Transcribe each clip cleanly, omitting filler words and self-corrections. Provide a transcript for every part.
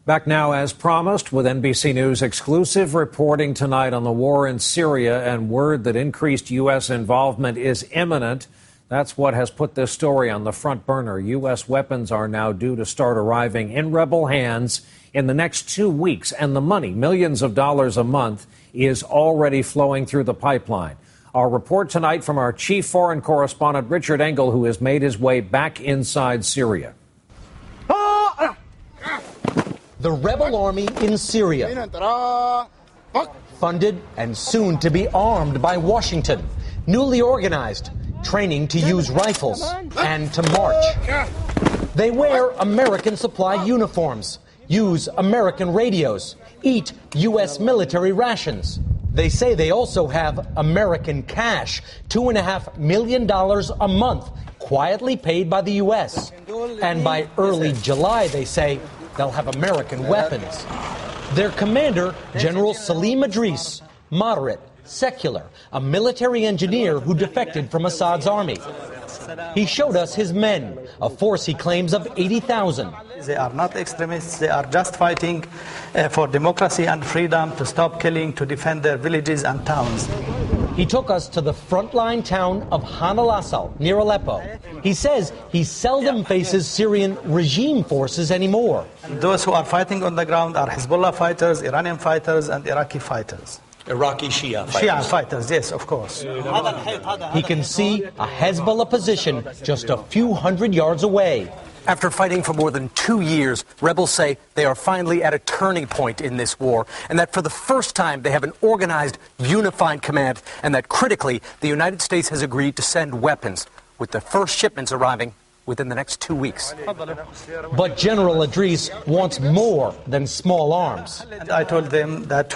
Back now, as promised, with NBC News exclusive reporting tonight on the war in Syria and word that increased U.S. involvement is imminent. That's what has put this story on the front burner. U.S. weapons are now due to start arriving in rebel hands in the next 2 weeks, and the money, millions of dollars a month, is already flowing through the pipeline. Our report tonight from our chief foreign correspondent, Richard Engel, who has made his way back inside Syria. The rebel army in Syria, funded and soon to be armed by Washington, newly organized, training to use rifles and to march. They wear American supplied uniforms, use American radios, eat U.S. military rations. They say they also have American cash, $2.5 million a month, quietly paid by the U.S. And by early July, they say, they'll have American weapons. Their commander, General Salim Idris, moderate, secular, a military engineer who defected from Assad's army. He showed us his men, a force he claims of 80,000. They are not extremists. They are just fighting for democracy and freedom, to stop killing, to defend their villages and towns. He took us to the frontline town of Han al-Assal, near Aleppo. He says he seldom faces Syrian regime forces anymore. Those who are fighting on the ground are Hezbollah fighters, Iranian fighters, and Iraqi fighters. Iraqi Shia fighters. Shia fighters, yes, of course. He can see a Hezbollah position just a few hundred yards away. After fighting for more than 2 years, rebels say they are finally at a turning point in this war, and that for the first time they have an organized, unified command, and that critically, the United States has agreed to send weapons, with the first shipments arriving within the next 2 weeks. But General Idris wants more than small arms. I told them that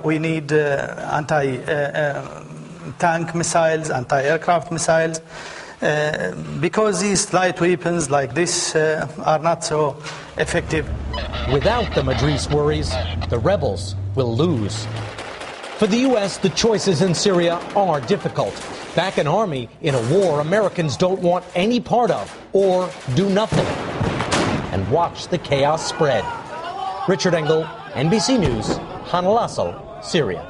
we need anti-tank missiles, anti-aircraft missiles, because these light weapons like this are not so effective. Without them, Idris worries, the rebels will lose. For the U.S., the choices in Syria are difficult. Back an army in a war Americans don't want any part of, or do nothing and watch the chaos spread. Richard Engel, NBC News, Han al-Assal, Syria.